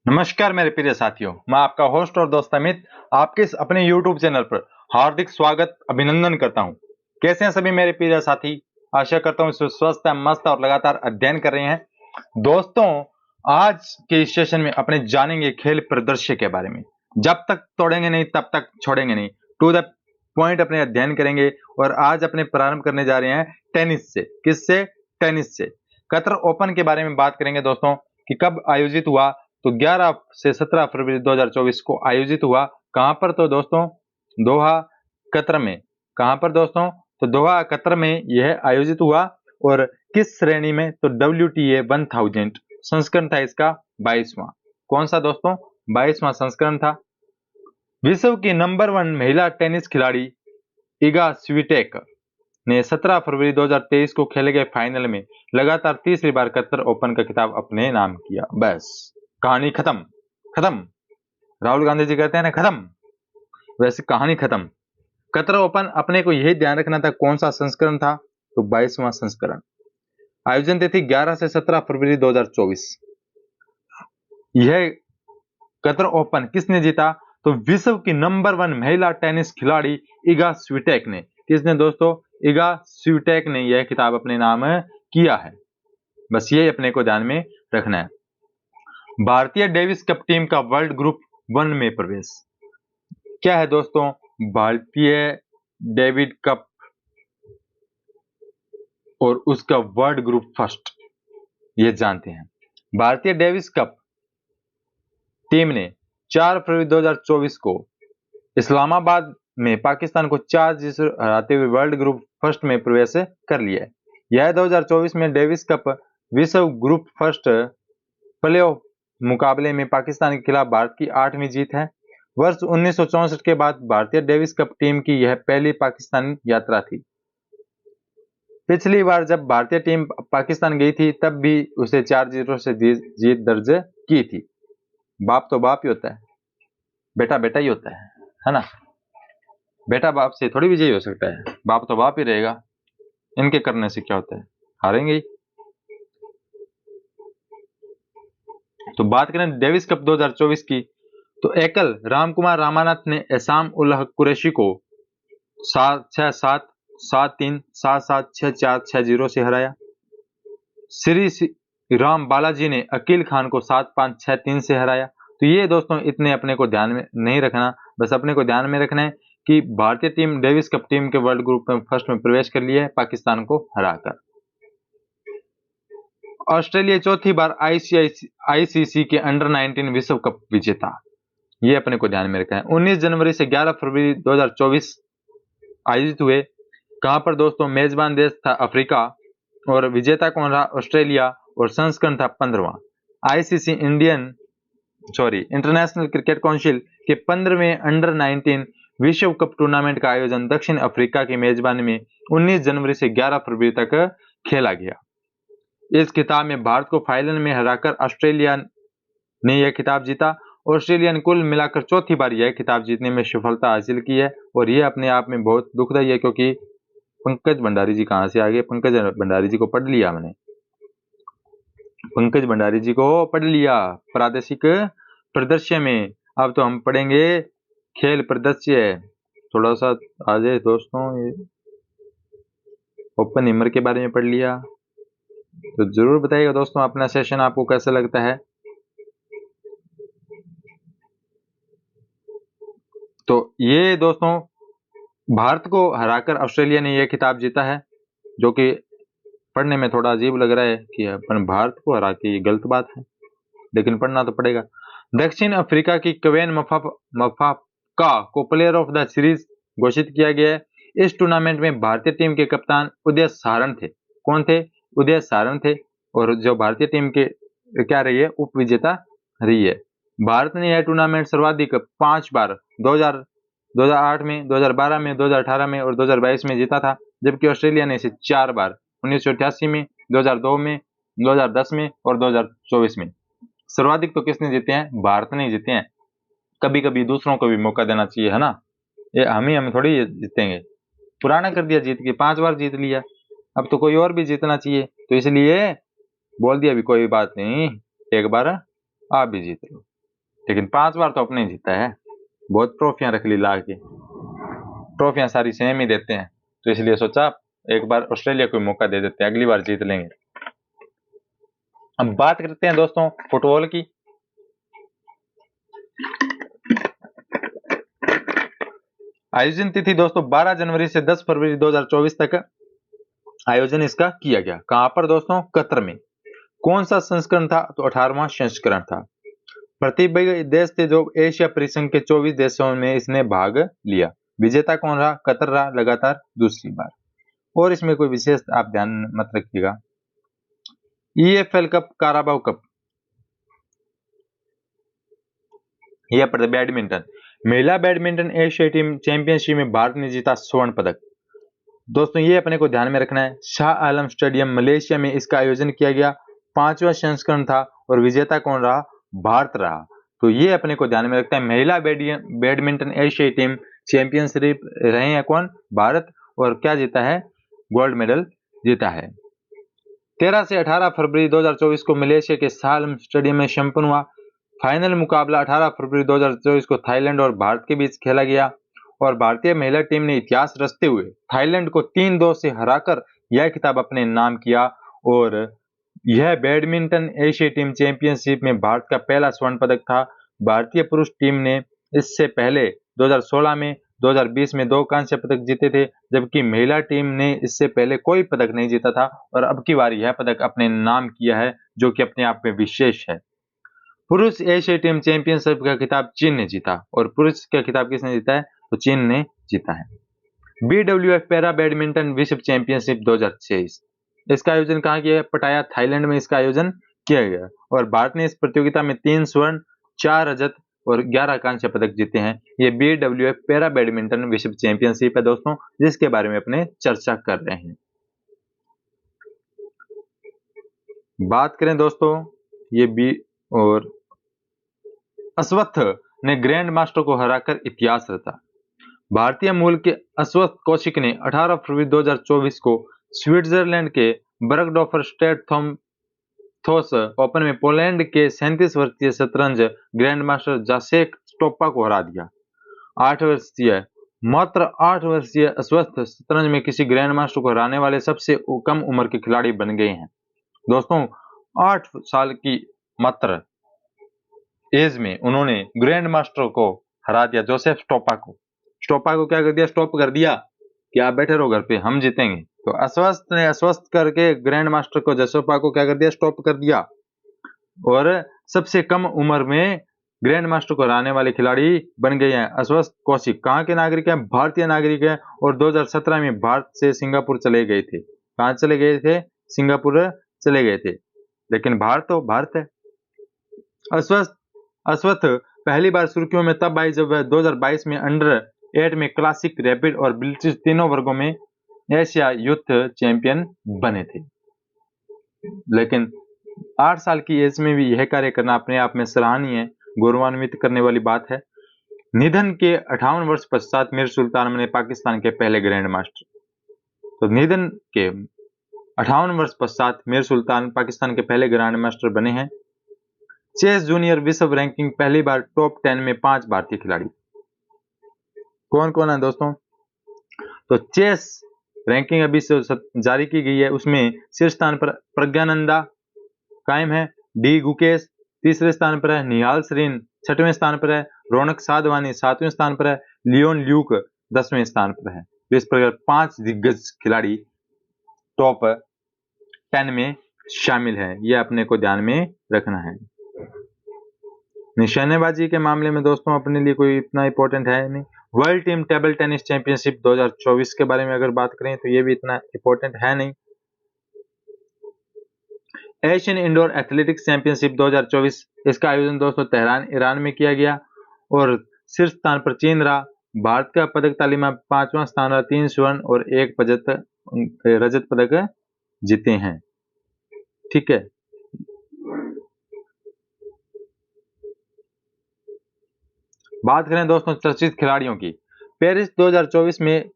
नमस्कार मेरे प्रिय साथियों, मैं आपका होस्ट और दोस्त अमित आपके इस अपने YouTube चैनल पर हार्दिक स्वागत अभिनंदन करता हूं। कैसे हैं सभी मेरे प्रिय साथी? आशा करता हूं स्वस्थ मस्त और लगातार अध्ययन कर रहे हैं। दोस्तों, आज के इस सेशन में अपने जानेंगे खेल परिदृश्य के बारे में। जब तक तोड़ेंगे नहीं तब तक छोड़ेंगे नहीं, टू द पॉइंट अपने अध्ययन करेंगे। और आज अपने प्रारंभ करने जा रहे हैं टेनिस से। किससे? टेनिस से। कतर ओपन के बारे में बात करेंगे दोस्तों कि कब आयोजित हुआ। तो 11 से 17 फरवरी 2024 को आयोजित हुआ। कहां पर? तो दोस्तों दोहा, कतर में। कहां पर दोस्तों? तो दोहा, कतर में यह आयोजित हुआ। और किस श्रेणी में? तो WTA 1000 संस्करण था इसका 22वां। कौन सा दोस्तों? 22वां संस्करण था। विश्व की नंबर 1 महिला टेनिस खिलाड़ी इगा स्विटेक ने 17 फरवरी 2023 को खेले गए फाइनल में लगातार तीसरी बार कतर ओपन का खिताब अपने नाम किया। बस कहानी खत्म। खत्म। राहुल गांधी जी कहते हैं ना खत्म, वैसे कहानी खत्म। कतर ओपन अपने को यही ध्यान रखना था कौन सा संस्करण था, तो 22वां संस्करण। आयोजन तिथि 11 से 17 फरवरी 2024। यह कतर ओपन किसने जीता? तो विश्व की नंबर 1 महिला टेनिस खिलाड़ी इगा स्विटेक ने। किसने दोस्तों? इगा स्विटेक ने यह खिताब अपने नाम किया है। बस ये अपने को ध्यान में रखना है। भारतीय डेविस कप टीम का वर्ल्ड ग्रुप 1 में प्रवेश। क्या है दोस्तों? भारतीय डेविड कप और उसका वर्ल्ड ग्रुप फर्स्ट, ये जानते हैं। भारतीय डेविस कप टीम ने 4 फरवरी 2024 को इस्लामाबाद में पाकिस्तान को 4-0 से हराते हुए वर्ल्ड ग्रुप फर्स्ट में प्रवेश कर लिया है। यह 2024 में डेविस कप विश्व ग्रुप फर्स्ट प्लेऑफ मुकाबले में पाकिस्तान के खिलाफ भारत की 8वीं जीत है। वर्ष 1964 के बाद भारतीय डेविस कप टीम की यह पहली पाकिस्तान यात्रा थी। पिछली बार जब भारतीय टीम पाकिस्तान गई थी तब भी उसे 4-0 से जीत दर्ज की थी। बाप तो बाप ही होता है, बेटा बेटा ही होता है ना। बेटा बाप से थोड़ी विजयी हो सकता है, बाप तो बाप ही रहेगा। इनके करने से क्या होता है, हारेंगे ही। तो बात करें डेविस कप 2024 की, तो एकल रामकुमार रामानाथ ने एसाम उल हक कुरैशी को 7-6, 7-3, 7-7, 6-4, 6-0 से हराया। श्री राम बालाजी ने अकील खान को 7-5, 6-3 से हराया। तो ये दोस्तों इतने अपने को ध्यान में नहीं रखना, बस अपने को ध्यान में रखना है कि भारतीय टीम डेविस कप टीम के वर्ल्ड ग्रुप में फर्स्ट में प्रवेश कर लिया है पाकिस्तान को हराकर। ऑस्ट्रेलिया चौथी बार आईसीसी के अंडर 19 विश्व कप विजेता, ये अपने को ध्यान में रखना है। 19 जनवरी से 11 फरवरी 2024 आयोजित हुए। कहां पर दोस्तों? मेजबान देश था अफ्रीका और विजेता कौन रहा? ऑस्ट्रेलिया। और संस्करण था 15वां। आईसीसी इंटरनेशनल क्रिकेट काउंसिल के 15वें अंडर 19 विश्व कप टूर्नामेंट का आयोजन दक्षिण अफ्रीका की मेजबानी में 19 जनवरी से 11 फरवरी तक खेला गया। इस खिताब में भारत को फाइनल में हराकर ऑस्ट्रेलिया ने यह खिताब जीता। ऑस्ट्रेलिया ने कुल मिलाकर चौथी बार यह खिताब जीतने में सफलता हासिल की है। और यह अपने आप में बहुत दुखदायी है, क्योंकि पंकज भंडारी जी कहां से आ गए? पंकज भंडारी जी को पढ़ लिया मैंने, पंकज भंडारी जी को पढ़ लिया प्रादेशिक परिदृश्य में। अब तो हम पढ़ेंगे खेल परिदृश्य। थोड़ा सा आ जाए दोस्तों, ये ओपन हिमर के बारे में पढ़ लिया तो जरूर बताइएगा दोस्तों अपना सेशन आपको कैसा लगता है। तो ये दोस्तों भारत को हराकर ऑस्ट्रेलिया ने यह खिताब जीता है, जो कि पढ़ने में थोड़ा अजीब लग रहा है कि अपन भारत को हरा के, ये गलत बात है, लेकिन पढ़ना तो पड़ेगा। दक्षिण अफ्रीका की क्वेन मफाका को प्लेयर ऑफ द सीरीज घोषित किया गया है। इस टूर्नामेंट में भारतीय टीम के कप्तान उदय सारण थे। कौन थे? उदय सारण थे। और जो भारतीय टीम के क्या रही है? उप विजेता रही है। भारत ने यह टूर्नामेंट सर्वाधिक 5 बार 2008 में, 2012 में, 2018 में और 2022 में जीता था, जबकि ऑस्ट्रेलिया ने इसे 4 बार 1988 में, 2002 में, 2010 में और 2024 में। सर्वाधिक तो किसने जीते हैं? भारत ने जीते हैं। कभी कभी दूसरों को भी मौका देना चाहिए, है ना। ये हम थोड़ी जीतेंगे, पुराना कर दिया जीत के, 5 बार जीत लिया, अब तो कोई और भी जीतना चाहिए। तो इसलिए बोल दिया भी कोई बात नहीं, एक बार आप भी जीत लो। लेकिन 5 बार तो अपने ही जीता है। बहुत ट्रॉफियां रख ली ला के, ट्रॉफियां सारी सेम ही देते हैं, तो इसलिए सोचा एक बार ऑस्ट्रेलिया को मौका दे देते हैं, अगली बार जीत लेंगे। अब बात करते हैं दोस्तों फुटबॉल की। आयोजन तिथि दोस्तों 12 जनवरी से 10 फरवरी 2024 तक आयोजन इसका किया गया। कहां पर दोस्तों? कतर में। कौन सा संस्करण था? तो 18वां संस्करण था। प्रतिभागी देश थे जो एशिया परिसंघ के 24 देशों में इसने भाग लिया। विजेता कौन रहा? कतर रहा लगातार दूसरी बार। और इसमें कोई विशेष आप ध्यान मत रखिएगा। EFL कप, काराबाओ कप, यह पर बैडमिंटन, महिला बैडमिंटन एशिया टीम चैंपियनशिप में भारत ने जीता स्वर्ण पदक। दोस्तों ये अपने को ध्यान में रखना है। शाह आलम स्टेडियम मलेशिया में इसका आयोजन किया गया। 5वां संस्करण था और विजेता कौन रहा? भारत रहा। तो ये अपने को ध्यान में रखता है। महिला बैडमिंटन एशियाई टीम चैंपियनशिप रहे हैं कौन? भारत। और क्या जीता है? गोल्ड मेडल जीता है। 13 से 18 फरवरी 2024 को मलेशिया के शाह आलम स्टेडियम में संपन्न हुआ। फाइनल मुकाबला 18 फरवरी 2024 को थाईलैंड और भारत के बीच खेला गया और भारतीय महिला टीम ने इतिहास रचते हुए थाईलैंड को 3-2 से हराकर यह खिताब अपने नाम किया और यह बैडमिंटन एशिया टीम चैंपियनशिप में भारत का पहला स्वर्ण पदक था। भारतीय पुरुष टीम ने इससे पहले 2016 में, 2020 में 2 कांस्य पदक जीते थे, जबकि महिला टीम ने इससे पहले कोई पदक नहीं जीता था और अब की बार यह पदक अपने नाम किया है, जो कि अपने आप में विशेष है। पुरुष एशिया टीम चैंपियनशिप का खिताब चीन ने जीता और पुरुष का खिताब किसने जीता है? तो चीन ने जीता है। BWF पैरा बैडमिंटन विश्व चैंपियनशिप 2026, इसका आयोजन कहाँ किया? पटाया, थाईलैंड में इसका आयोजन किया गया और भारत ने इस प्रतियोगिता में 3 स्वर्ण, 4 रजत और 11 कांस्य पदक जीते हैं। ये BWF पैरा बैडमिंटन विश्व चैंपियनशिप है दोस्तों, जिसके बारे में अपने चर्चा कर रहे हैं। बात करें दोस्तों ये बी और अश्वत्थ ने ग्रैंड मास्टर को हराकर इतिहास रचा। भारतीय मूल के अश्वत्थ कौशिक ने 18 फरवरी 2024 को स्विट्जरलैंड के बर्गडॉफर स्टेट थोस ओपन में पोलैंड के 37 वर्षीय शतरंज ग्रैंडमास्टर जासेक स्टोपा को हरा दिया। 8 वर्षीय मात्र 8 वर्षीय अश्वत्थ शतरंज में किसी ग्रैंडमास्टर को हराने वाले सबसे कम उम्र के खिलाड़ी बन गए हैं। दोस्तों 8 साल की मात्र एज में उन्होंने ग्रैंड मास्टर को हरा दिया, जोसेफ स्टोपा को। स्टोपा को क्या कर दिया? स्टॉप कर दिया कि आप बैठे रहो घर पे, हम जीतेंगे। तो अस्वस्थ ने अस्वस्थ करके ग्रैंड मास्टर को, जोसेफा को क्या कर दिया? स्टॉप कर दिया। और सबसे कम उम्र में ग्रैंड मास्टर को हराने वाले खिलाड़ी बन गए हैं अश्वत्थ कौशिक। कहाँ के नागरिक हैं? भारतीय नागरिक हैं और 2017 में भारत से सिंगापुर चले गए थे। कहाँ चले गए थे? सिंगापुर चले गए थे, लेकिन भारत तो भारत है। अश्वत्थ पहली बार सुर्खियों में तब आई जब वह 2022 में अंडर 8 में क्लासिक, रैपिड और ब्रिटिश तीनों वर्गों में एशिया यूथ चैंपियन बने थे। लेकिन 8 साल की एज में भी यह कार्य करना अपने आप में सराहनीय है, गौरवान्वित करने वाली बात है। निधन के 58 वर्ष पश्चात मीर सुल्तान बने पाकिस्तान के पहले ग्रैंड मास्टर। तो निधन के 58 वर्ष पश्चात मीर सुल्तान पाकिस्तान के पहले ग्रैंड मास्टर बने हैं। चेस जूनियर विश्व रैंकिंग पहली बार टॉप 10 में 5 भारतीय खिलाड़ी। कौन कौन है दोस्तों? तो चेस रैंकिंग अभी से जारी की गई है, उसमें शीर्ष स्थान पर प्रज्ञानंदा कायम है, डी गुकेश तीसरे स्थान पर है, निहाल सरीन 6वें स्थान पर है, रौनक साधवानी 7वें स्थान पर है, लियोन ल्यूक 10वें स्थान पर है। इस प्रकार 5 दिग्गज खिलाड़ी टॉप 10 में शामिल है, यह अपने को ध्यान में रखना है। निशानेबाजी के मामले में दोस्तों अपने लिए कोई इतना इंपॉर्टेंट है नहीं। World team table tennis championship 2024 के बारे में अगर बात करें तो ये भी इतना इंपॉर्टेंट है नहीं। एशियन इंडोर एथलेटिक्स चैंपियनशिप 2024, इसका आयोजन दोस्तों तेहरान ईरान में किया गया और शीर्ष स्थान पर चीन रहा। भारत का पदक तालिका में 5वां स्थान रहा, 3 स्वर्ण और 1 रजत पदक जीते हैं। ठीक है, बात करें दोस्तों चर्चित खिलाड़ियों की। पेरिस 2024 में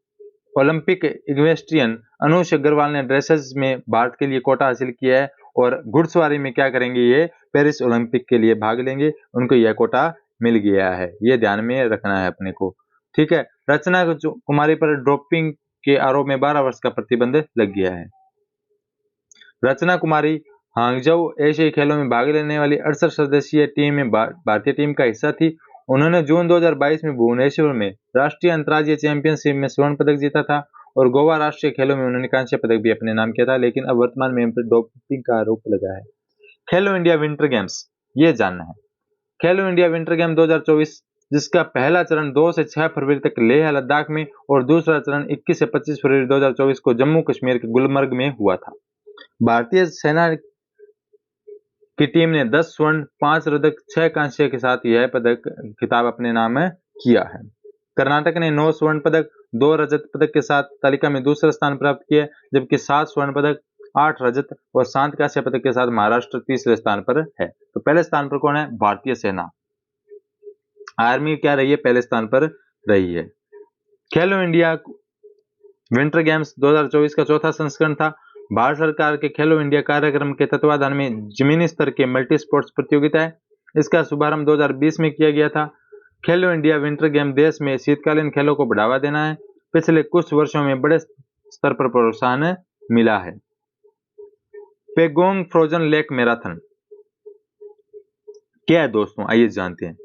ओलंपिक इक्वेस्ट्रियन अनुष अग्रवाल ने ड्रेसेस में भारत के लिए कोटा हासिल किया है और घुड़सवारी में क्या करेंगे? ये पेरिस ओलंपिक के लिए भाग लेंगे उनको यह कोटा मिल गया है। ये ध्यान में रखना है अपने को, ठीक है। रचना कुमारी पर डोपिंग के आरोप में 12 वर्ष का प्रतिबंध लग गया है। रचना कुमारी हांगझोउ एशियाई खेलों में भाग लेने वाली 68 सदस्यीय टीम में भारतीय टीम का हिस्सा थी। उन्होंने जून 2022 में भुवनेश्वर में राष्ट्रीय अंतर्राज्यीय चैंपियनशिप में स्वर्ण पदक जीता था और गोवा राष्ट्रीय खेलों में उन्होंने कांस्य पदक भी अपने नाम किया था, लेकिन अब वर्तमान में इन पर डोपिंग का आरोप लगा है। खेलो इंडिया विंटर गेम्स, ये जानना है। खेलो इंडिया विंटर गेम 2024 जिसका पहला चरण 2 से 6 फरवरी तक लेह लद्दाख में और दूसरा चरण 21 से 25 फरवरी 2024 को जम्मू कश्मीर के गुलमर्ग में हुआ था। भारतीय सेना की टीम ने 10 स्वर्ण, 5 रजत, 6 कांस्य के साथ यह पदक खिताब अपने नाम किया है। कर्नाटक ने 9 स्वर्ण पदक, 2 रजत पदक के साथ तालिका में दूसरा स्थान प्राप्त किया, जबकि 7 स्वर्ण पदक, 8 रजत और 7 कांस्य पदक के साथ महाराष्ट्र तीसरे स्थान पर है। तो पहले स्थान पर कौन है? भारतीय सेना, आर्मी क्या रही है? पहले स्थान पर रही है। खेलो इंडिया विंटर गेम्स 2024 का चौथा संस्करण था। भारत सरकार के खेलो इंडिया कार्यक्रम के तत्वाधान में जमीनी स्तर के मल्टी स्पोर्ट्स प्रतियोगिता है। इसका शुभारंभ 2020 में किया गया था। खेलो इंडिया विंटर गेम देश में शीतकालीन खेलों को बढ़ावा देना है। पिछले कुछ वर्षों में बड़े स्तर पर प्रोत्साहन मिला है। पेगोंग फ्रोजन लेक मैराथन क्या है दोस्तों, आइए जानते हैं।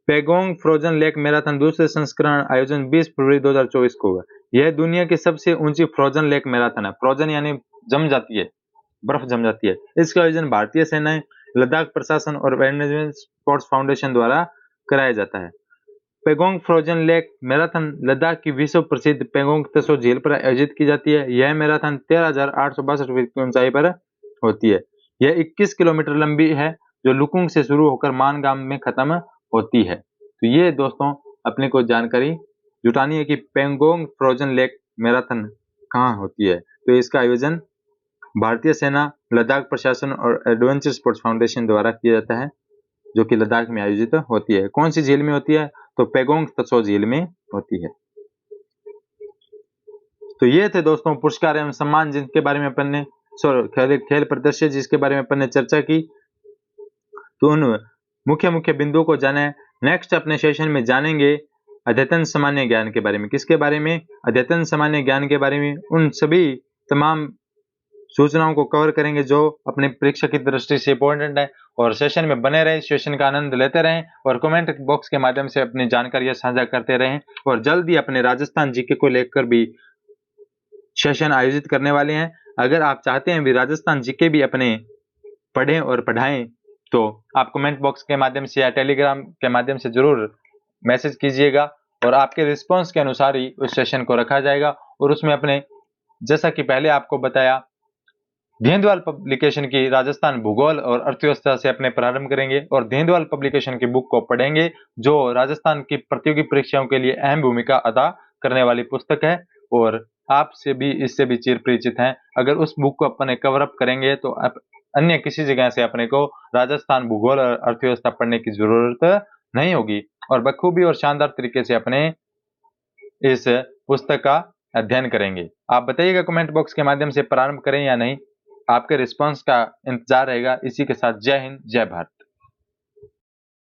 पेगोंग फ्रोजन लेक मैराथन दूसरे संस्करण आयोजन 20 फरवरी 2024 को हुआ। यह दुनिया की सबसे ऊंची फ्रोजन लेक मैराथन है। फ्रोजन यानी जम जाती है, बर्फ जम जाती है। इसका आयोजन भारतीय सेना, लद्दाख प्रशासन और मैनेजमेंट स्पोर्ट्स फाउंडेशन द्वारा कराया जाता है। Pangong frozen lake marathon Ladakh की विश्व प्रसिद्ध पेगोंग त्सो झील पर आयोजित की जाती है। यह मैराथन 13,862 फीट की ऊंचाई पर होती है। यह 21 किलोमीटर लंबी है जो लुकुंग से शुरू होकर मानगाम में खत्म होती है। तो ये दोस्तों अपने को जानकारी जुटानी है कि पेगोंग फ्रोजन लेक मैराथन कहाँ होती है। तो इसका आयोजन भारतीय सेना, लद्दाख प्रशासन और एडवेंचर स्पोर्ट्स फाउंडेशन द्वारा किया जाता है, जो कि लद्दाख में आयोजित होती है। कौन सी झील में होती है? तो पेगोंग त्सो झील में होती है। तो ये थे दोस्तों पुरस्कार एवं सम्मान जिनके बारे में अपन ने खेल प्रदर्शन जिसके बारे में अपन ने चर्चा की। तो उन मुख्य बिंदुओं को जाने। नेक्स्ट अपने सेशन में जानेंगे अद्यतन सामान्य ज्ञान के बारे में। किसके बारे में? अद्यतन सामान्य ज्ञान के बारे में। उन सभी तमाम सूचनाओं को कवर करेंगे जो अपने परीक्षा की दृष्टि से इंपॉर्टेंट है। और सेशन में बने रहें, सेशन का आनंद लेते रहें और कमेंट बॉक्स के माध्यम से अपनी जानकारियां साझा करते रहें। और जल्द ही अपने राजस्थान जीके को लेकर भी सेशन आयोजित करने वाले हैं। अगर आप चाहते हैं भी राजस्थान जीके भी अपने पढ़ें और पढ़ाएं तो आप कमेंट बॉक्स के माध्यम से या टेलीग्राम के माध्यम से जरूर मैसेज कीजिएगा और आपके रिस्पॉन्स के अनुसार ही उस सेशन को रखा जाएगा। और उसमें अपने जैसा कि पहले आपको बताया धेंधवाल पब्लिकेशन की राजस्थान भूगोल और अर्थव्यवस्था से अपने प्रारंभ करेंगे और धेंधवाल पब्लिकेशन की बुक को पढ़ेंगे जो राजस्थान की प्रतियोगी परीक्षाओं के लिए अहम भूमिका अदा करने वाली पुस्तक है। और आपसे भी इससे भी चिर परिचित हैं। अगर उस बुक को अपने कवर अप करेंगे तो अन्य किसी जगह से अपने को राजस्थान भूगोल और अर्थव्यवस्था पढ़ने की जरूरत नहीं होगी और बखूबी और शानदार तरीके से अपने इस पुस्तक का अध्ययन करेंगे। आप बताइएगा कमेंट बॉक्स के माध्यम से प्रारंभ करें या नहीं। आपके रिस्पांस का इंतजार रहेगा। इसी के साथ जय हिंद, जय भारत।